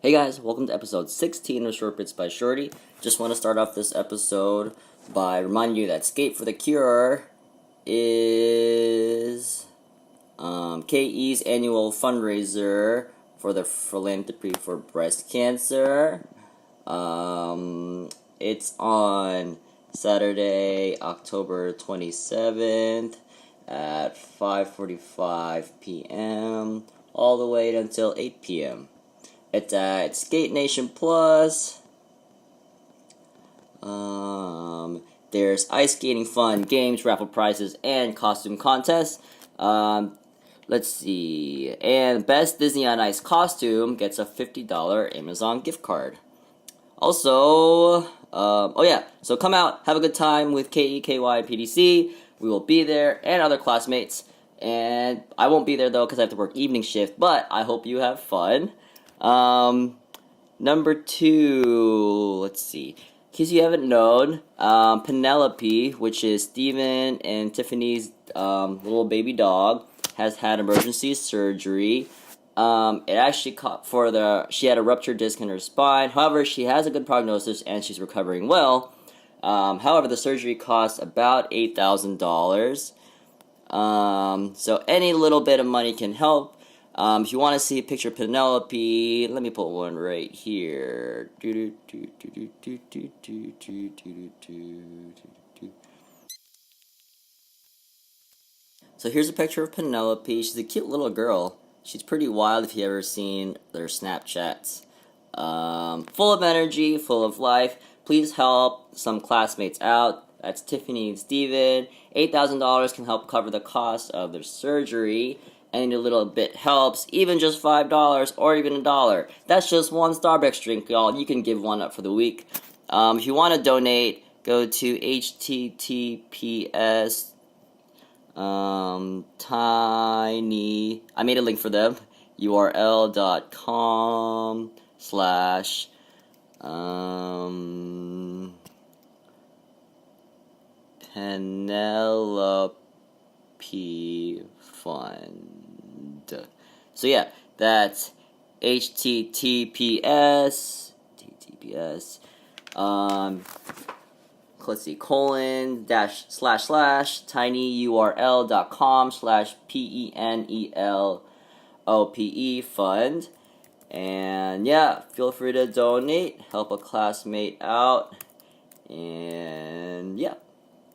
Hey guys, welcome to episode 16 of Short Bits by Shorty. Just want to start off this episode by reminding you that Skate for the Cure is KE's annual fundraiser for the philanthropy for breast cancer. It's on Saturday, October 27th at 5:45 p.m. all the way until 8 p.m. It's at Skate Nation Plus. There's ice skating fun, games, raffle prizes, and costume contests. Let's see. And best Disney on Ice costume gets a $50 Amazon gift card. Also, so come out, have a good time with KE, KY, and PDC. We will be there, and other classmates. And I won't be there, though, because I have to work evening shift, but I hope you have fun. Number 2, let's see. In case you haven't known, Penelope, which is Steven and Tiffany's little baby dog, has had emergency surgery. It actually she had a ruptured disc in her spine. However, she has a good prognosis and she's recovering well. However, the surgery costs about $8,000. So any little bit of money can help. If you want to see a picture of Penelope, let me put one right here. So here's a picture of Penelope. She's a cute little girl. She's pretty wild if you've ever seen their Snapchats. Full of energy, full of life. Please help some classmates out. That's Tiffany and Steven. $8,000 can help cover the cost of their surgery. Any little bit helps, even just $5 or even $1. That's just one Starbucks drink, y'all. You can give one up for the week. If you want to donate, go to https tiny. I made a link for them. url.com/ Penelope Fund. So yeah, that's https let's see, tinyurl.com/PENELOPE fund. And yeah, feel free to donate, help a classmate out, and yeah,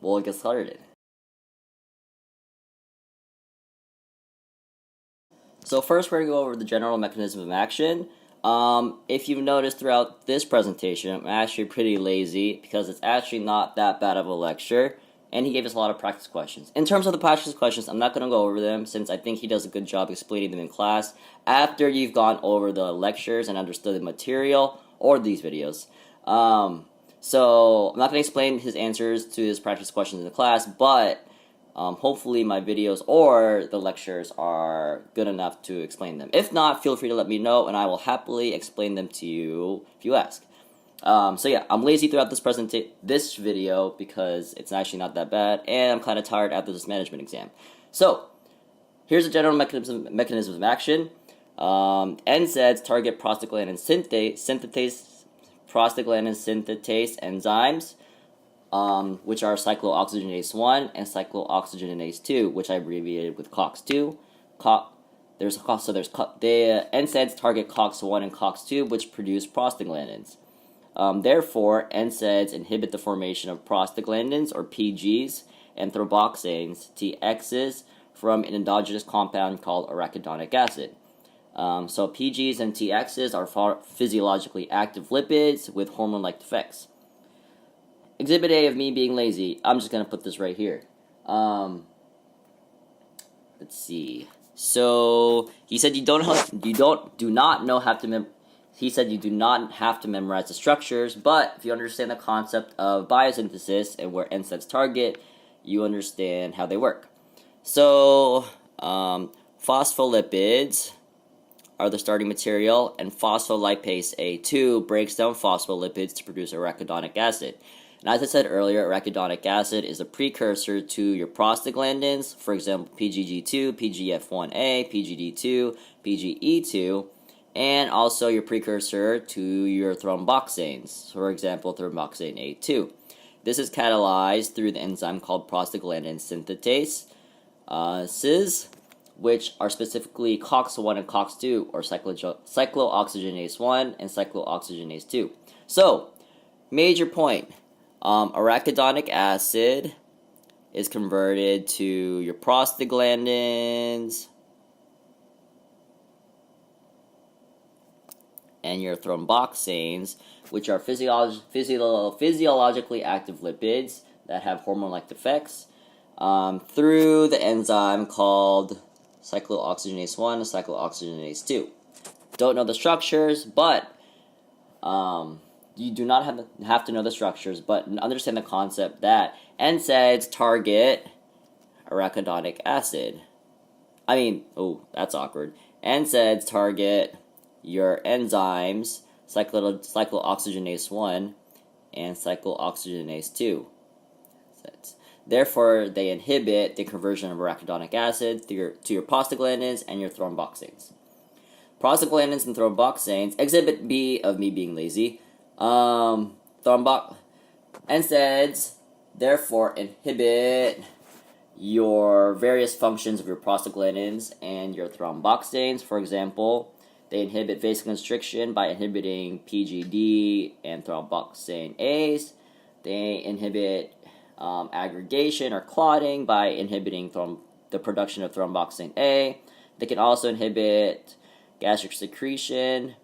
we'll get started. So first we're going to go over the general mechanism of action. If you've noticed throughout this presentation, I'm actually pretty lazy because it's actually not that bad of a lecture, and he gave us a lot of practice questions. In terms of the practice questions, I'm not going to go over them since I think he does a good job explaining them in class after you've gone over the lectures and understood the material or these videos. So I'm not going to explain his answers to his practice questions in the class, but hopefully my videos or the lectures are good enough to explain them. If not, feel free to let me know, and I will happily explain them to you if you ask. So yeah, I'm lazy throughout this video because it's actually not that bad, and I'm kind of tired after this management exam. So here's the general mechanism of action. NSAIDs target prostaglandin synthetase enzymes. Which are cyclooxygenase 1 and cyclooxygenase 2, which I abbreviated with Cox2. The NSAIDs target Cox1 and Cox2, which produce prostaglandins. Therefore, NSAIDs inhibit the formation of prostaglandins, or PGs, and thromboxanes, TXs, from an endogenous compound called arachidonic acid. So PGs and TXs are physiologically active lipids with hormone-like effects. Exhibit A of me being lazy. I'm just gonna put this right here. Let's see. So he said you do not have to memorize the structures, but if you understand the concept of biosynthesis and where NSAIDs target, you understand how they work. So phospholipids are the starting material, and phospholipase A2 breaks down phospholipids to produce arachidonic acid. And as I said earlier, arachidonic acid is a precursor to your prostaglandins, for example, PGG2, PGF1A, PGD2, PGE2, and also your precursor to your thromboxanes, for example, thromboxane A2. This is catalyzed through the enzyme called prostaglandin synthetase, which are specifically Cox1 and Cox2, or cyclooxygenase 1 and cyclooxygenase 2. So, major point, arachidonic acid is converted to your prostaglandins and your thromboxanes, which are physiologically active lipids that have hormone-like effects, through the enzyme called cyclooxygenase 1 and cyclooxygenase 2. Don't know the structures, but you do not have to know the structures, but understand the concept that NSAIDs target arachidonic acid. That's awkward. NSAIDs target your enzymes, cyclooxygenase 1 and cyclooxygenase 2. Therefore, they inhibit the conversion of arachidonic acid to your prostaglandins and your thromboxanes. Prostaglandins and thromboxanes, exhibit B of me being lazy. NSAIDs therefore inhibit your various functions of your prostaglandins and your thromboxanes. For example, they inhibit vasoconstriction by inhibiting PGD and thromboxane A's. They inhibit aggregation or clotting by inhibiting the production of thromboxane A. They can also inhibit gastric secretion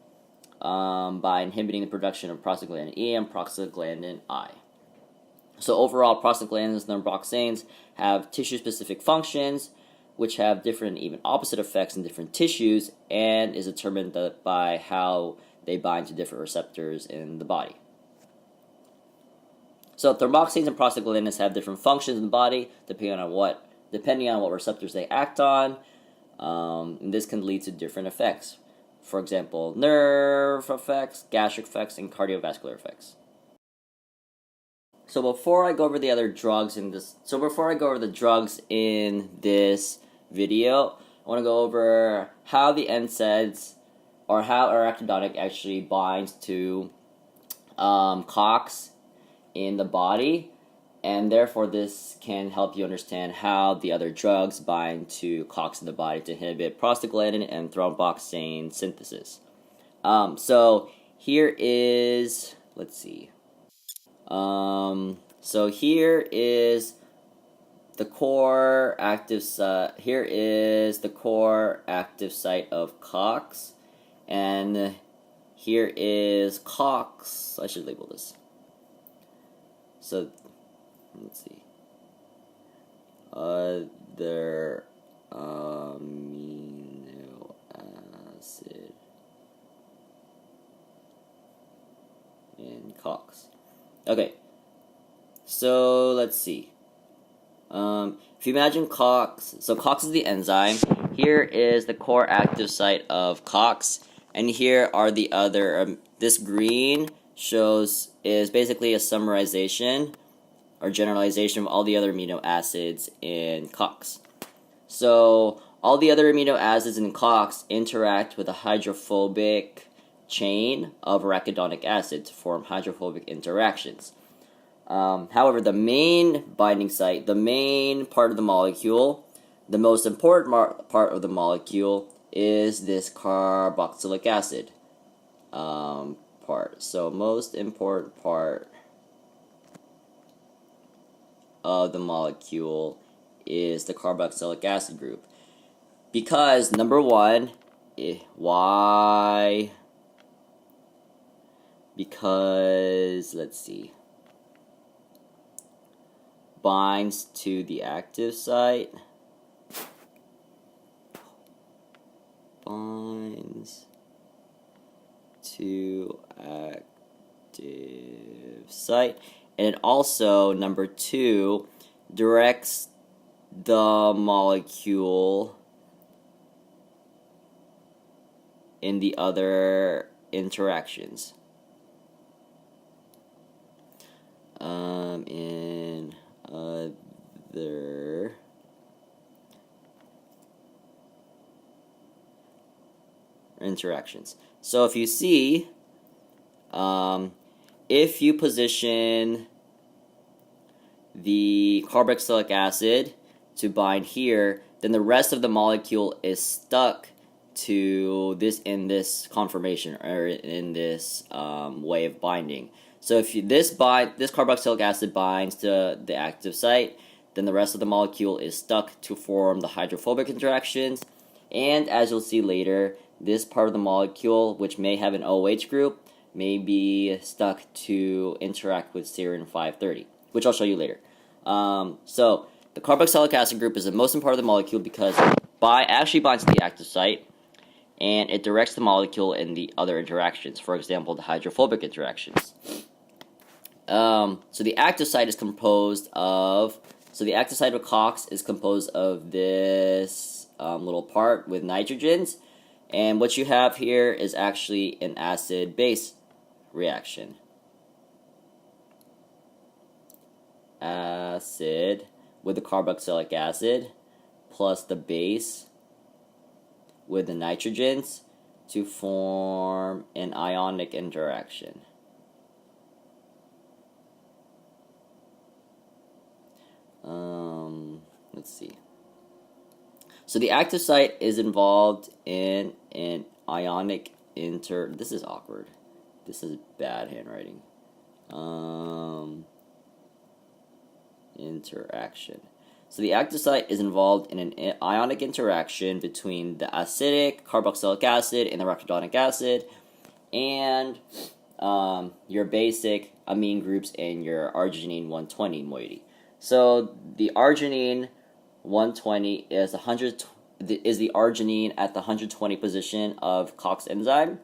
by inhibiting the production of prostaglandin E and prostaglandin I. So overall, prostaglandins and thromboxanes have tissue-specific functions, which have different, even opposite effects in different tissues, and is determined by how they bind to different receptors in the body. So thromboxanes and prostaglandins have different functions in the body depending on what receptors they act on. And this can lead to different effects. For example, nerve effects, gastric effects, and cardiovascular effects. So before I go over the other drugs in this, video, I want to go over how the NSAIDs, or how arachidonic actually binds to Cox in the body, and therefore this can help you understand how the other drugs bind to Cox in the body to inhibit prostaglandin and thromboxane synthesis. So here is, so here is the core active site. Here is the core active site of Cox, and here is Cox. I should label this. So let's see. Other amino acid in Cox. Okay. So let's see. If you imagine Cox, so Cox is the enzyme. Here is the core active site of Cox, and here are the other. This green is basically a summarization or generalization of all the other amino acids in Cox. So all the other amino acids in Cox interact with a hydrophobic chain of arachidonic acid to form hydrophobic interactions. However, the main binding site, the main part of the molecule, the most important part of the molecule is this carboxylic acid part. So most important part of the molecule is the carboxylic acid group. Because, number one, why? Because, binds to the active site. Binds to active site. And it also, number two, directs the molecule in the other interactions. In other interactions. So if you see, if you position the carboxylic acid to bind here, then the rest of the molecule is stuck to this in this conformation, or in this way of binding. So if this carboxylic acid binds to the active site, then the rest of the molecule is stuck to form the hydrophobic interactions. And as you'll see later, this part of the molecule, which may have an OH group, may be stuck to interact with serine 530, which I'll show you later. So the carboxylic acid group is the most important part of the molecule because it actually binds to the active site, and it directs the molecule in the other interactions, for example, the hydrophobic interactions. So the active site is composed of, the active site of Cox is composed of this little part with nitrogens, and what you have here is actually an acid-base reaction. Acid with the carboxylic acid plus the base with the nitrogens to form an ionic interaction. Let's see. So the active site is involved in an ionic this is awkward. This is bad handwriting. Interaction. So the active site is involved in an ionic interaction between the acidic carboxylic acid and the arachidonic acid, and your basic amine groups and your arginine 120 moiety. So the arginine 120 is the arginine at the 120 position of Cox enzyme,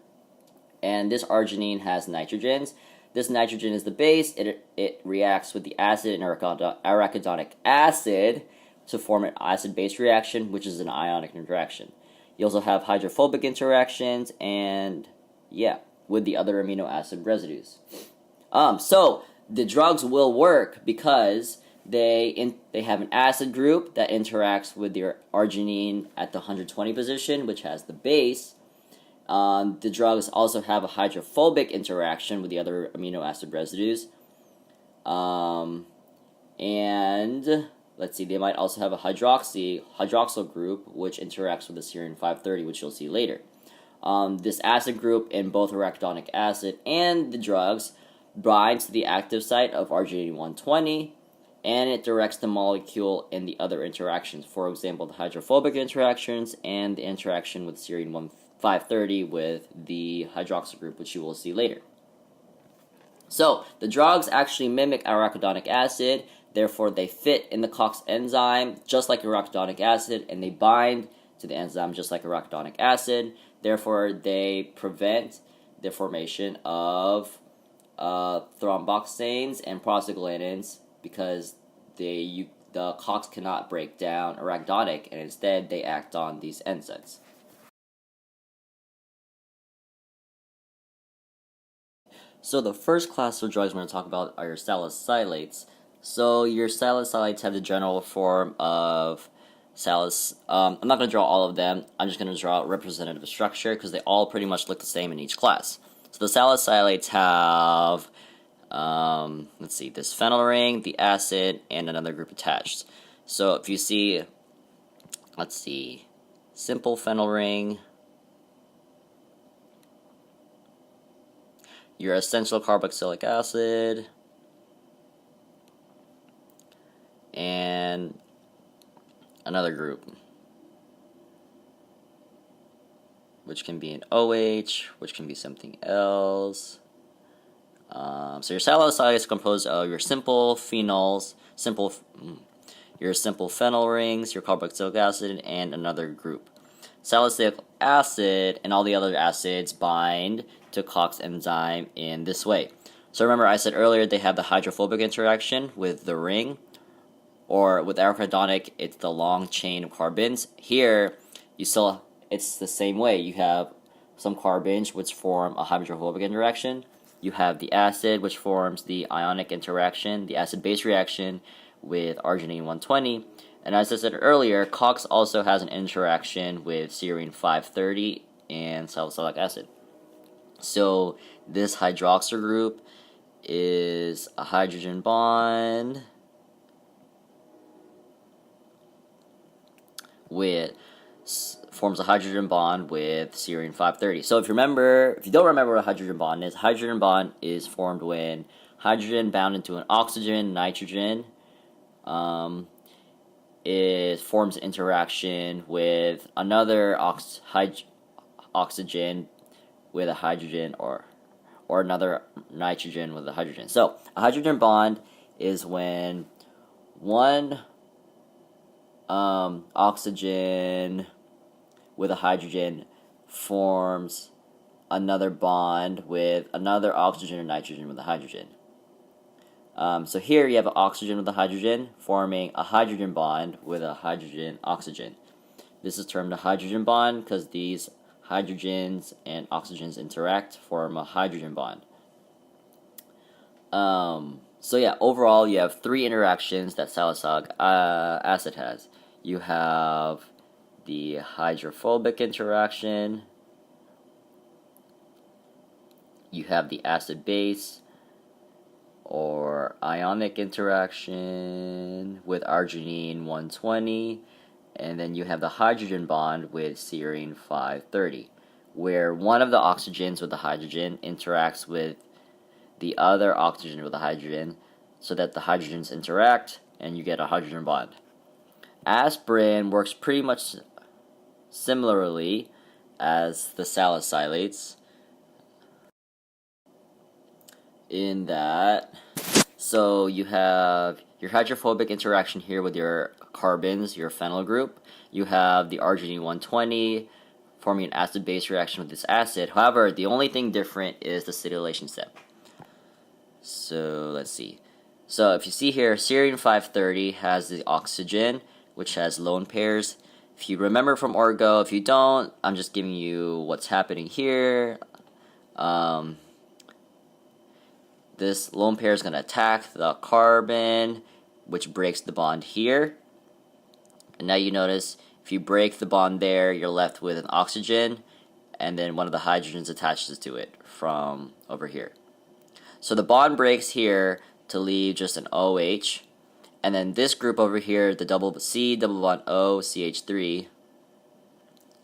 and this arginine has nitrogens. This nitrogen is the base. It reacts with the acid and arachidonic acid to form an acid-base reaction, which is an ionic interaction. You also have hydrophobic interactions, and with the other amino acid residues. So the drugs will work because they have an acid group that interacts with your arginine at the 120 position, which has the base. The drugs also have a hydrophobic interaction with the other amino acid residues. And let's see, they might also have a hydroxyl group, which interacts with the serine 530, which you'll see later. This acid group in both arachidonic acid and the drugs binds to the active site of arginine 120, and it directs the molecule in the other interactions. For example, the hydrophobic interactions and the interaction with serine 530 with the hydroxyl group, which you will see later. So the drugs actually mimic arachidonic acid, therefore they fit in the Cox enzyme just like arachidonic acid, and they bind to the enzyme just like arachidonic acid. Therefore they prevent the formation of thromboxanes and prostaglandins, because the Cox cannot break down arachidonic, and instead they act on these NSAIDs. So the first class of drugs we're going to talk about are your salicylates. So your salicylates have the general form of I'm not going to draw all of them. I'm just going to draw a representative structure because they all pretty much look the same in each class. So the salicylates have, this phenyl ring, the acid, and another group attached. So if you see, simple phenyl ring, your essential carboxylic acid, and another group, which can be an OH, which can be something else. So your salicylates is composed of your simple phenols, your simple phenyl rings, your carboxylic acid, and another group. Salicylic acid and all the other acids bind to Cox enzyme in this way. So remember I said earlier they have the hydrophobic interaction with the ring, or with arachidonic it's the long chain of carbons. Here it's the same way. You have some carbons which form a hydrophobic interaction. You have the acid which forms the ionic interaction, the acid-base reaction with arginine 120. And as I said earlier, Cox also has an interaction with serine 530 and salicylic acid. So this hydroxyl group is a hydrogen bond forms a hydrogen bond with serine 530. So if you don't remember what a hydrogen bond is formed when hydrogen bound into an oxygen, nitrogen, it forms an interaction with another oxygen with a hydrogen, or another nitrogen with a hydrogen. So a hydrogen bond is when one oxygen with a hydrogen forms another bond with another oxygen or nitrogen with a hydrogen. So here you have an oxygen with a hydrogen forming a hydrogen bond with a hydrogen oxygen. This is termed a hydrogen bond because these hydrogens and oxygens interact, form a hydrogen bond. So yeah, overall you have 3 interactions that salicylic acid has. You have the hydrophobic interaction, you have the acid-base or ionic interaction with arginine 120, and then you have the hydrogen bond with serine 530, where one of the oxygens with the hydrogen interacts with the other oxygen with the hydrogen, so that the hydrogens interact and you get a hydrogen bond. Aspirin works pretty much similarly as the salicylates in that, so you have your hydrophobic interaction here with your carbons, your phenyl group. You have the arginine 120 forming an acid-base reaction with this acid. However, the only thing different is the acetylation step. So let's see. So if you see here, serine 530 has the oxygen, which has lone pairs. If you remember from Orgo, if you don't, I'm just giving you what's happening here. This lone pair is going to attack the carbon, which breaks the bond here. And now you notice, if you break the bond there, you're left with an oxygen, and then one of the hydrogens attaches to it from over here. So the bond breaks here to leave just an OH, and then this group over here, the double C, double bond O, CH3,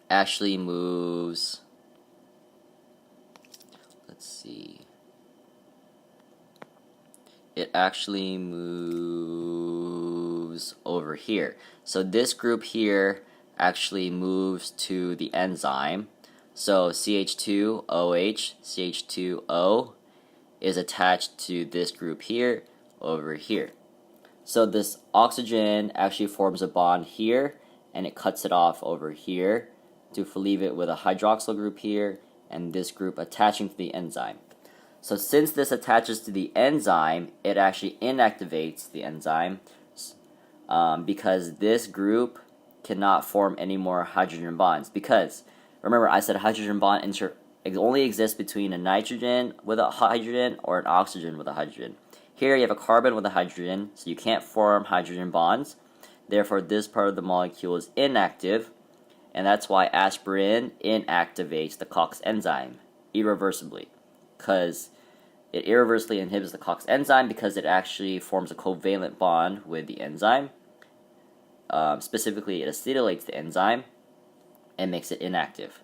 actually moves, let's see, it actually moves over here. So this group here actually moves to the enzyme. So CH2OH, CH2O is attached to this group here, over here. So this oxygen actually forms a bond here, and it cuts it off over here to leave it with a hydroxyl group here, and this group attaching to the enzyme. So since this attaches to the enzyme, it actually inactivates the enzyme because this group cannot form any more hydrogen bonds. Because, remember, I said a hydrogen bond it only exists between a nitrogen with a hydrogen or an oxygen with a hydrogen. Here you have a carbon with a hydrogen, so you can't form hydrogen bonds. Therefore, this part of the molecule is inactive, and that's why aspirin inactivates the Cox enzyme irreversibly, because it irreversibly inhibits the Cox enzyme because it actually forms a covalent bond with the enzyme. Specifically, it acetylates the enzyme and makes it inactive.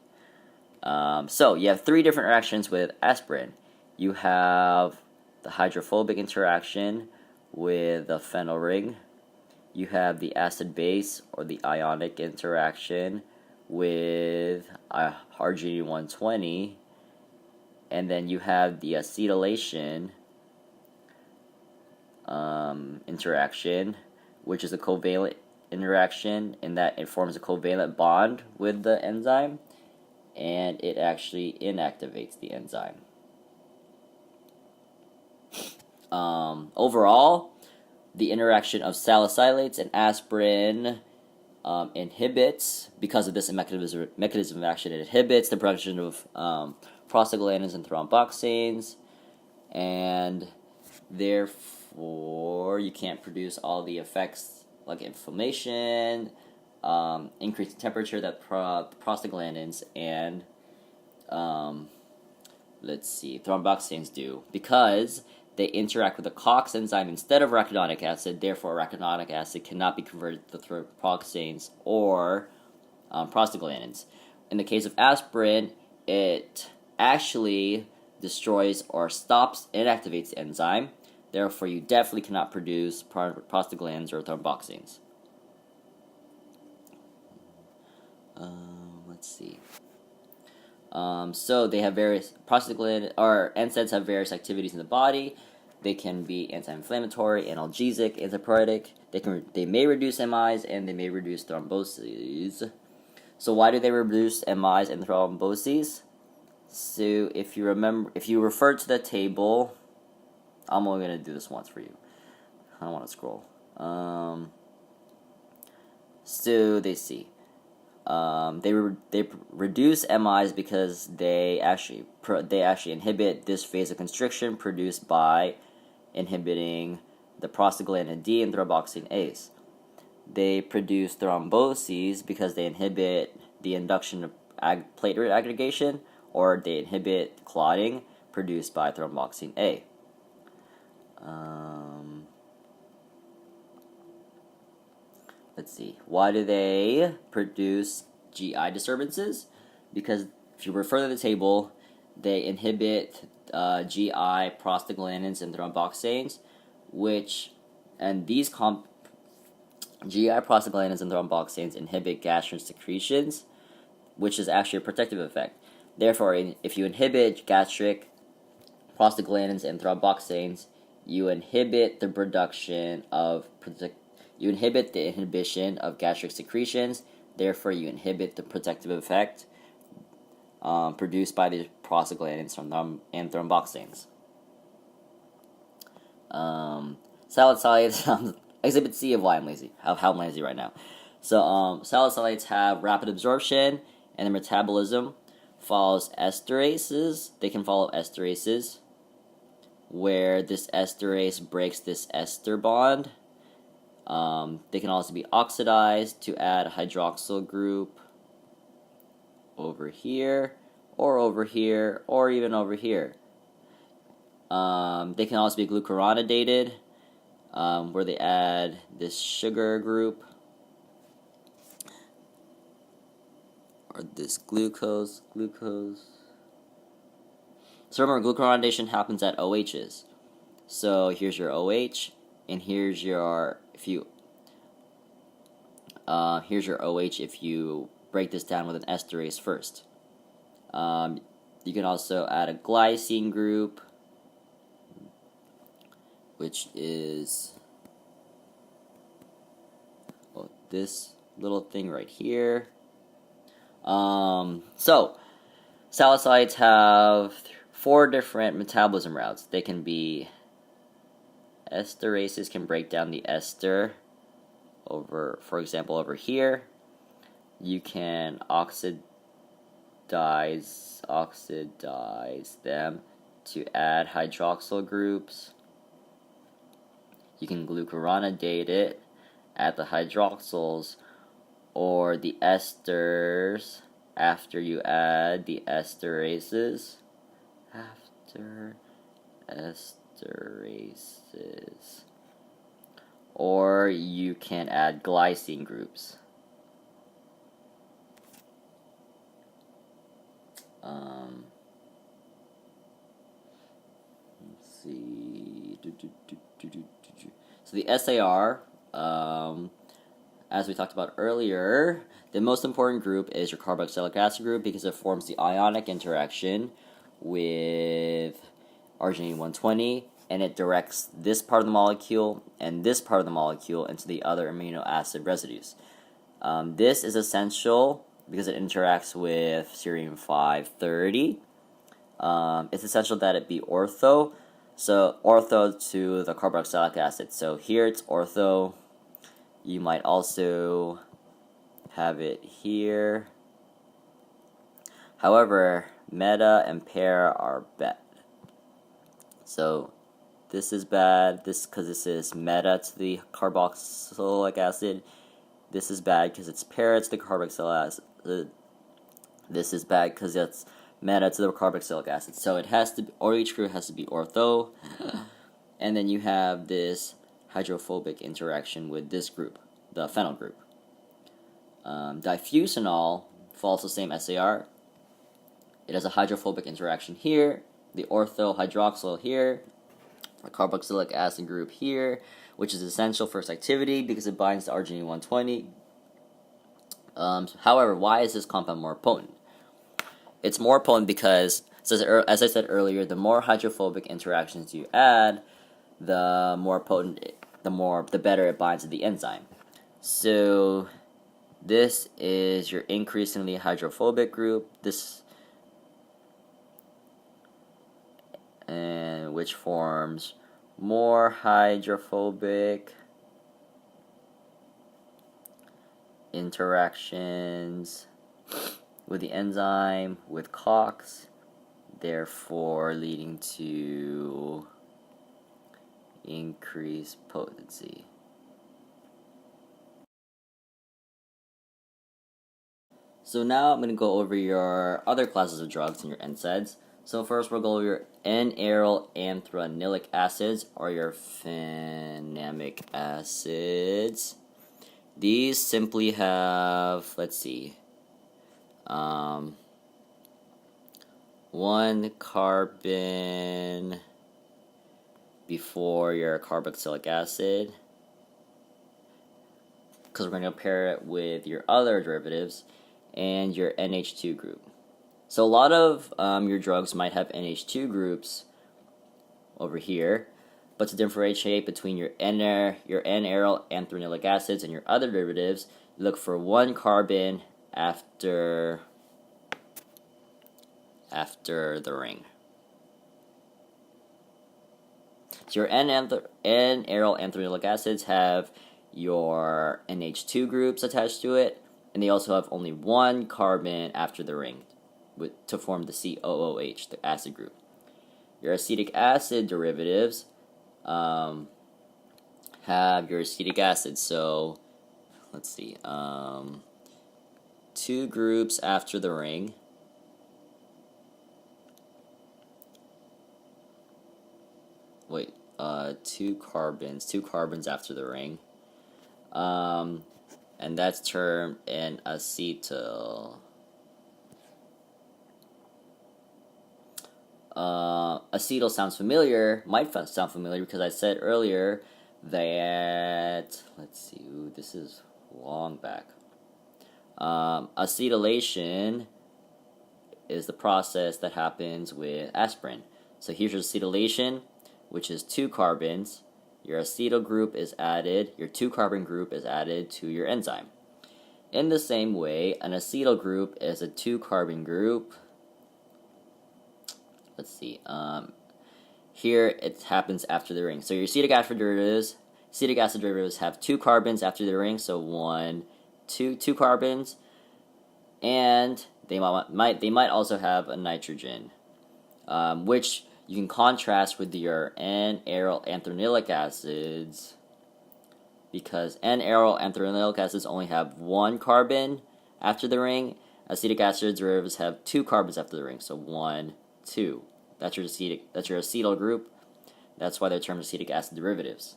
So you have 3 different reactions with aspirin. You have the hydrophobic interaction with the phenyl ring. You have the acid-base or the ionic interaction with arginine 120. And then you have the acetylation interaction, which is a covalent interaction in that it forms a covalent bond with the enzyme, and it actually inactivates the enzyme. Overall, the interaction of salicylates and aspirin inhibits, because of this mechanism of action, it inhibits the production of prostaglandins and thromboxanes, and therefore you can't produce all the effects like inflammation, increased temperature that prostaglandins and let's see, thromboxanes do, because they interact with the Cox enzyme instead of arachidonic acid. Therefore, arachidonic acid cannot be converted to thromboxanes or prostaglandins. In the case of aspirin, it actually destroys or stops, inactivates the enzyme. Therefore, you definitely cannot produce prostaglandins or thromboxanes. Let's see. So they have various prostaglandins, or NSAIDs have various activities in the body. They can be anti-inflammatory, analgesic, antipyretic. They may reduce MIs and they may reduce thromboses. So why do they reduce MIs and thromboses? So if you refer to the table, I'm only going to do this once for you. I don't want to scroll. So they see. They reduce MIs because they actually inhibit this phase of constriction produced by inhibiting the prostaglandin D and thromboxane A's. They produce thromboses because they inhibit the induction of platelet aggregation, or they inhibit clotting produced by thromboxane A. Let's see. Why do they produce GI disturbances? Because if you refer to the table, they inhibit GI prostaglandins and thromboxanes, these GI prostaglandins and thromboxanes inhibit gastric secretions, which is actually a protective effect. Therefore, if you inhibit gastric prostaglandins and thromboxanes, you inhibit the inhibition of gastric secretions. Therefore, you inhibit the protective effect produced by the prostaglandins and thromboxanes. Salicylates, Exhibit C of why I'm lazy, of how I'm lazy right now. So, salicylates have rapid absorption, and their metabolism follows esterases. They can follow esterases, where this esterase breaks this ester bond. They can also be oxidized to add a hydroxyl group over here, or even over here. They can also be glucuronidated, where they add this sugar group, or this glucose. So remember, glucuronidation happens at OHs. So here's your OH, and here's your OH if you break this down with an esterase first. You can also add a glycine group, which is this little thing right here. So salicylates have 4 different metabolism routes. They can be esterases, can break down the ester over, for example, over here. You can oxidize them to add hydroxyl groups. You can glucuronidate it, add the hydroxyls or the esters after you add the esterases. Or you can add glycine groups. Let's see. So the SAR, as we talked about earlier, the most important group is your carboxylic acid group because it forms the ionic interaction with arginine-120, and it directs this part of the molecule and this part of the molecule into the other amino acid residues. This is essential because it interacts with serine-530. It's essential that it be ortho. So ortho to the carboxylic acid. So here it's ortho. You might also have it here. However, meta and pair are bad. So this is bad. Because this is meta to the carboxylic acid. This is bad because it's para to the carboxylic acid. This is bad because it's meta to the carboxylic acid. So it has to be, or each group has to be ortho. And then you have this hydrophobic interaction with this group, the phenyl group. Difusenol follows the same SAR. It has a hydrophobic interaction here, the ortho hydroxyl here, a carboxylic acid group here, which is essential for its activity because it binds to arginine 120. However, why is this compound more potent? It's more potent because, as I said earlier, the more hydrophobic interactions you add, the more potent, the better it binds to the enzyme. So this is your increasingly hydrophobic group. And which forms more hydrophobic interactions with the enzyme with Cox, therefore leading to increased potency. So now I'm going to go over your other classes of drugs and your NSAIDs. So first we'll go over your N-aryl anthranylic acids, or your phenamic acids. These simply have, one carbon before your carboxylic acid, because we're going to pair it with your other derivatives, and your NH2 group. So a lot of your drugs might have NH2 groups over here, but to differentiate between your N-aryl anthranylic acids and your other derivatives, look for one carbon after the ring. So your N-aryl anthranylic acids have your NH2 groups attached to it, and they also have only one carbon after the ring to form the COOH, the acid group. Your acetic acid derivatives have your acetic acid. So two groups after the ring. Two carbons after the ring. And that's termed an acetyl. Acetyl sounds familiar, might sound familiar because I said earlier that, this is long back. Acetylation is the process that happens with aspirin. So here's your acetylation, which is two carbons. Your acetyl group is added, your two carbon group is added to your enzyme. In the same way, an acetyl group is a two carbon group. Here it happens after the ring. So your acetic acid derivatives have two carbons after the ring, so two carbons, and they might also have a nitrogen, which you can contrast with your N-aryl anthranylic acids, because N-aryl anthranylic acids only have one carbon after the ring. Acetic acid derivatives have two carbons after the ring, so 1, 2. That's your acetyl group. That's why they're termed acetic acid derivatives.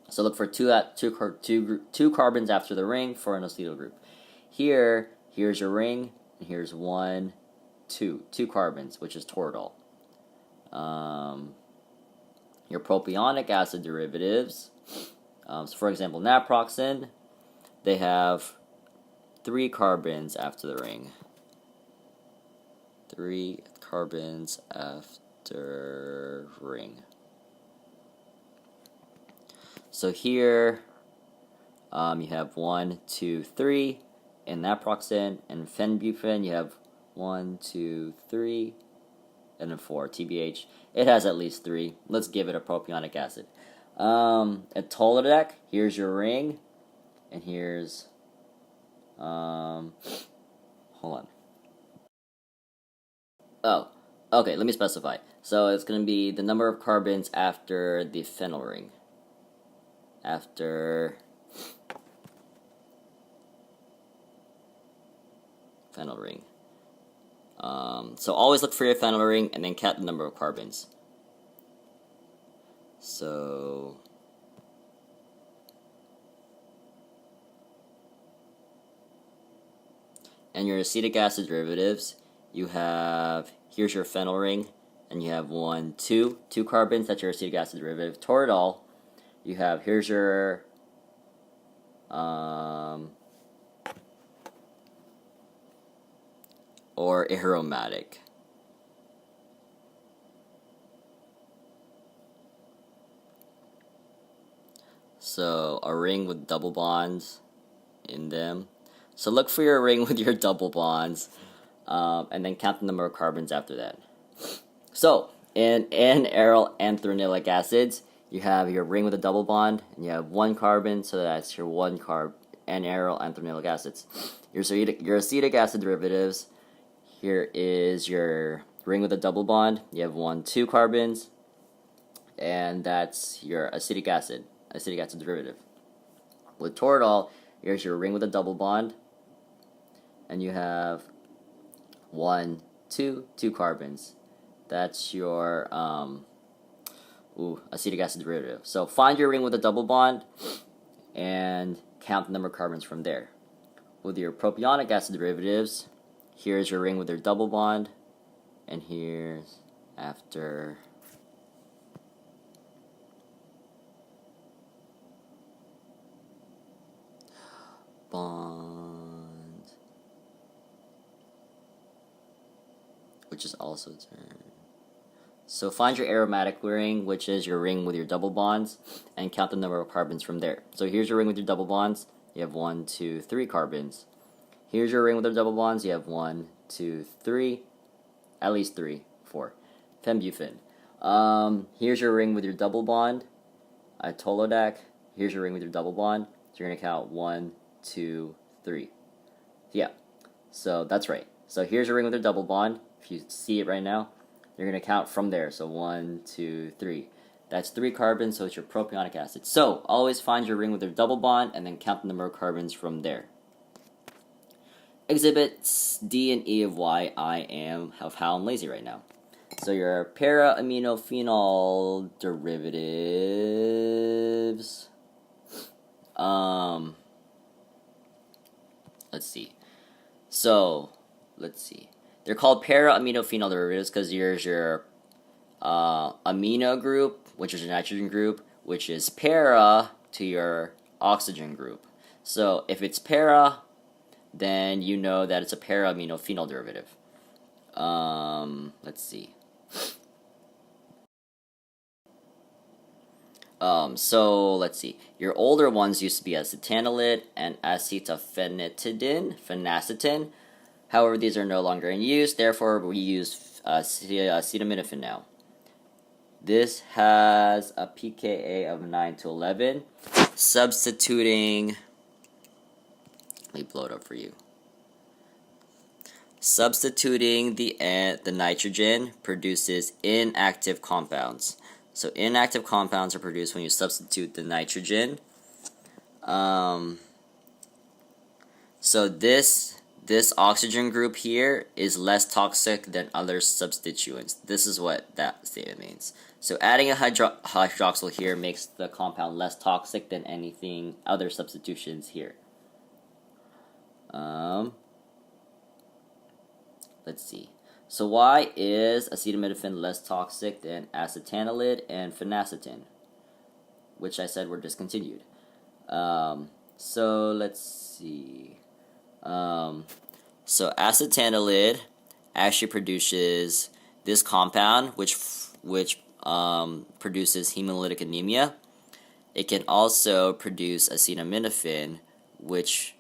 So look for two carbons after the ring for an acetyl group. Here's your ring, and here's 1, 2 carbons, which is toradol. Your propionic acid derivatives, so for example, naproxen, they have 3 carbons after the ring. 3 carbons after ring. So here, you have 1, 2, 3 in naproxen, and phenbufen you have 1, 2, 3, and then 4 TBH. It has at least 3. Let's give it a propionic acid. At Tolidec, here's your ring, and here's hold on. Oh, okay, let me specify. So it's going to be the number of carbons after the phenyl ring. After phenyl ring. So always look for your phenyl ring and then count the number of carbons. So and your acetic acid derivatives, you have, here's your phenyl ring, and you have 2 carbons, that's your acetic acid derivative. Toradol, you have, here's your or aromatic. So a ring with double bonds in them. So look for your ring with your double bonds, and then count the number of carbons after that. So in N-aryl anthronylic acids, you have your ring with a double bond, and you have 1 carbon, so that's your 1 carb. N-aryl anthronylic acids. Your acetic acid derivatives, here is your ring with a double bond. You have 2 carbons, and that's your acetic acid derivative. With toradol, here's your ring with a double bond, and you have 2 carbons. That's your acetic acid derivative. So find your ring with a double bond and count the number of carbons from there. With your propionic acid derivatives, here's your ring with your double bond, and here's after bond, which is also turned. So find your aromatic ring, which is your ring with your double bonds, and count the number of carbons from there. So here's your ring with your double bonds. You have 1, 2, 3 carbons. Here's your ring with your double bonds. You have 1, 2, 3, at least 3, 4. Pembutane. Here's your ring with your double bond. Itolodac. Here's your ring with your double bond. So you're going to count 1, 2, 3. Yeah, so that's right. So here's your ring with your double bond. If you see it right now, you're going to count from there. So 1, 2, 3. That's 3 carbons, so it's your propionic acid. So always find your ring with your double bond and then count the number of carbons from there. Exhibits D and E of why I am how I'm lazy right now. So your para-amino phenol derivatives. Let's see. So let's see. They're called para-amino phenol derivatives because here's your amino group, which is your nitrogen group, which is para to your oxygen group. So if it's para, then you know that it's a para-amino phenol derivative. Let's see. So let's see. Your older ones used to be acetanilide and phenacetin. However, these are no longer in use. Therefore, we use acetaminophen now. This has a pKa of 9 to 11. Substituting. Let me blow it up for you. Substituting the nitrogen produces inactive compounds. So inactive compounds are produced when you substitute the nitrogen. So this oxygen group here is less toxic than other substituents. This is what that statement means. So adding a hydroxyl here makes the compound less toxic than anything other substitutions here. Let's see. So why is acetaminophen less toxic than acetanilide and phenacetin, which I said were discontinued? So let's see. So acetanilide actually produces this compound, which produces hemolytic anemia. It can also produce acetaminophen, which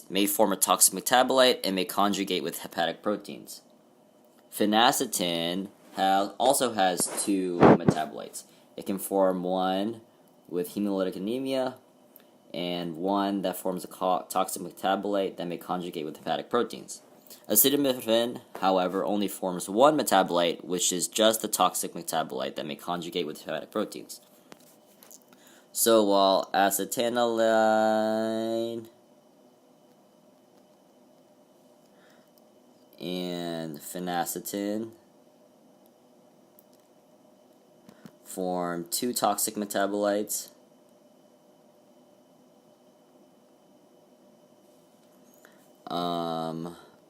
may form a toxic metabolite and may conjugate with hepatic proteins. Phenacetin also has 2 metabolites. It can form one with hemolytic anemia and one that forms a toxic metabolite that may conjugate with hepatic proteins. Acetaminophen, however, only forms one metabolite, which is just the toxic metabolite that may conjugate with hepatic proteins. So while acetanilide and phenacetin form two toxic metabolites.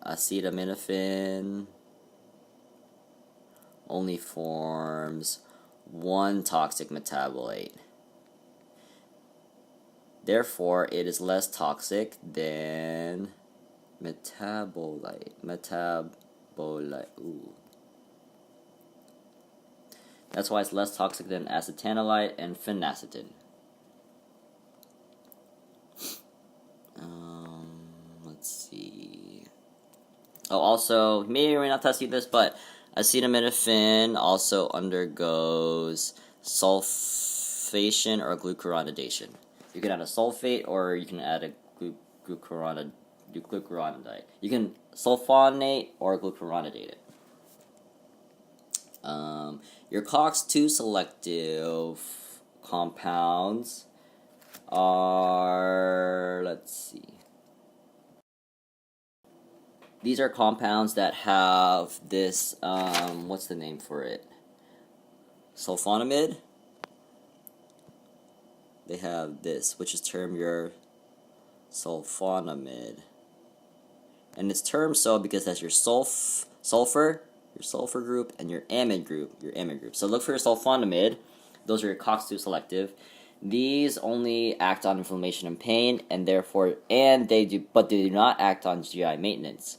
Acetaminophen only forms one toxic metabolite. Therefore, it is less toxic than metabolite. Ooh. That's why it's less toxic than acetanilide and phenacetin. Let's see. Oh, also, may or may not test you this, but acetaminophen also undergoes sulfation or glucuronidation. You can add a sulfate or you can add a glucuronidate. You can sulfonate or glucuronidate it. Your Cox2 selective compounds are, let's see. These are compounds that have this, what's the name for it? Sulfonamide. They have this, which is termed your sulfonamide. And it's termed so because that's your sulfur group, and your amide group, So look for your sulfonamide. Those are your Cox2 selective. These only act on inflammation and pain, and they do not act on GI maintenance.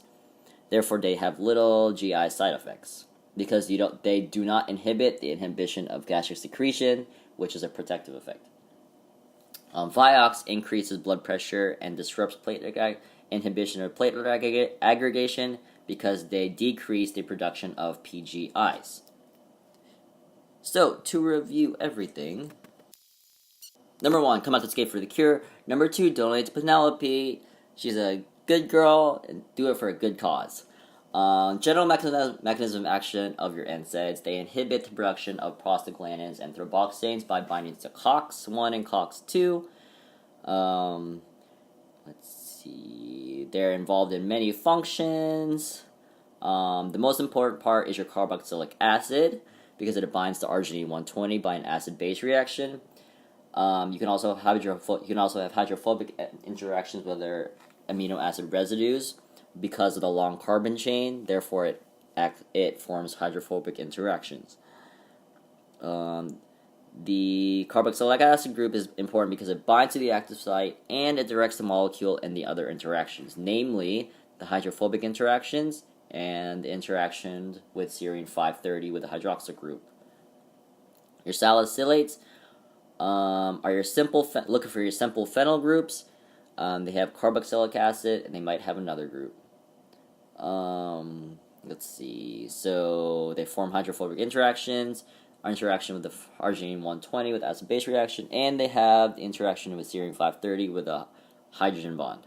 Therefore, they have little GI side effects because they do not inhibit the inhibition of gastric secretion, which is a protective effect. Vioxx increases blood pressure and disrupts inhibition of platelet aggregation because they decrease the production of PGIs. So, to review everything, number 1, come out to escape for the cure. Number 2, donate to Penelope. She's a good girl, and do it for a good cause. General mechanism of action of your NSAIDs: they inhibit the production of prostaglandins and thromboxanes by binding to Cox1 and Cox2. Let's see. They're involved in many functions. The most important part is your carboxylic acid because it binds to arginine 120 by an acid-base reaction. You can also have hydrophobic interactions with their amino acid residues because of the long carbon chain. Therefore, it forms hydrophobic interactions. The carboxylic acid group is important because it binds to the active site and it directs the molecule and the other interactions, namely the hydrophobic interactions and the interaction with serine 530 with the hydroxyl group. Your salicylates are your looking for your simple phenyl groups. They have carboxylic acid and they might have another group. Let's see. So they form hydrophobic interactions, interaction with the arginine 120 with acid-base reaction, and they have the interaction with serine 530 with a hydrogen bond.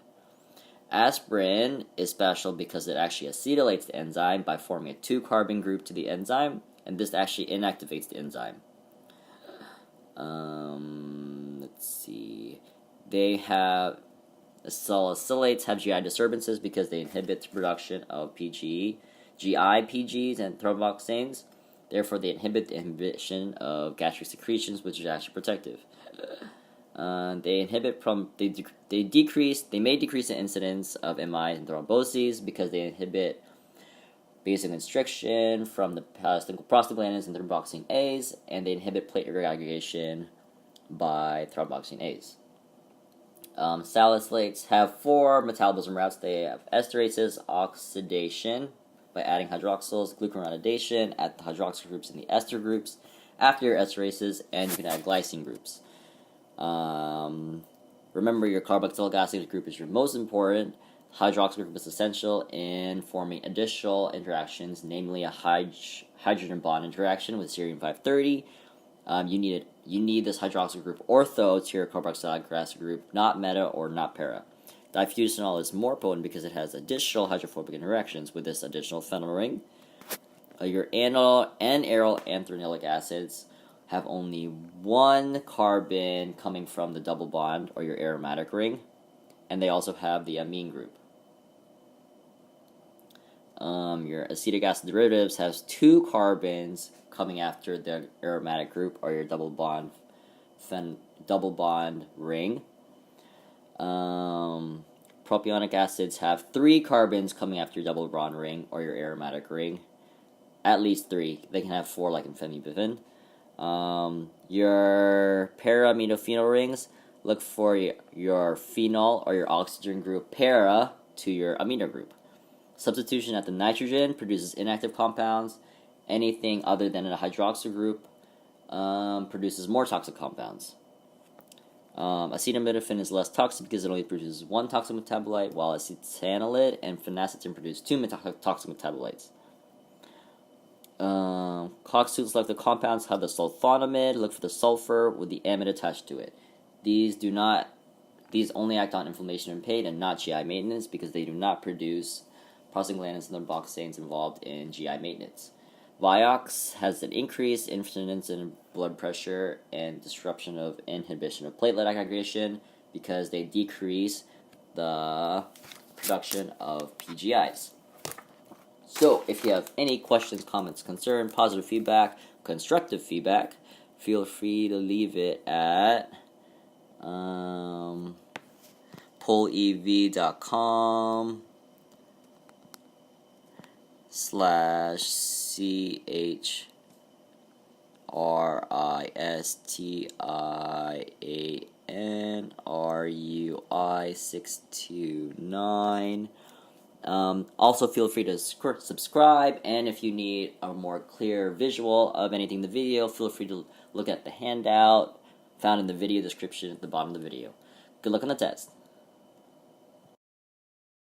Aspirin is special because it actually acetylates the enzyme by forming a 2-carbon group to the enzyme, and this actually inactivates the enzyme. Let's see. Salicylates have GI disturbances because they inhibit the production of GI, PGs, and thromboxanes. Therefore, they inhibit the inhibition of gastric secretions, which is actually protective. They may decrease the incidence of MI and thromboses because they inhibit vasoconstriction from the prostaglandins and thromboxane A's, and they inhibit platelet aggregation by thromboxane A's. Salicylates have 4 metabolism routes. They have esterases, oxidation by adding hydroxyls, glucuronidation at the hydroxyl groups and the ester groups after your esterases, and you can add glycine groups. Remember, your carboxylic acid group is your most important. Hydroxyl group is essential in forming additional interactions, namely a hydrogen bond interaction with serine 530. You need this hydroxyl group ortho to your carboxylic acid group, not meta or not para. Diflutinol is more potent because it has additional hydrophobic interactions with this additional phenyl ring. Your aryl anthranilic acids have only 1 carbon coming from the double bond or your aromatic ring, and they also have the amine group. Your acetic acid derivatives has 2 carbons coming after the aromatic group or your double bond ring. Propionic acids have 3 carbons coming after your double bond ring or your aromatic ring. At least 3. They can have 4 like in phenylbutene. Your para-amino phenyl rings, look for your phenol or your oxygen group para to your amino group. Substitution at the nitrogen produces inactive compounds. Anything other than a hydroxyl group produces more toxic compounds. Acetaminophen is less toxic because it only produces 1 toxic metabolite, while acetanilide and phenacetin produce 2 toxic metabolites. Cox2 selective compounds have the sulfonamide. Look for the sulfur with the amide attached to it. These only act on inflammation and pain and not GI maintenance because they do not produce prostaglandins and thromboxanes involved in GI maintenance. Vioxx has an increased incidence in blood pressure and disruption of inhibition of platelet aggregation because they decrease the production of PGIs. So, if you have any questions, comments, concerns, positive feedback, constructive feedback, feel free to leave it at CHRISTIANRUI629. Also, feel free to subscribe, and if you need a more clear visual of anything in the video, feel free to look at the handout found in the video description at the bottom of the video. Good luck on the test.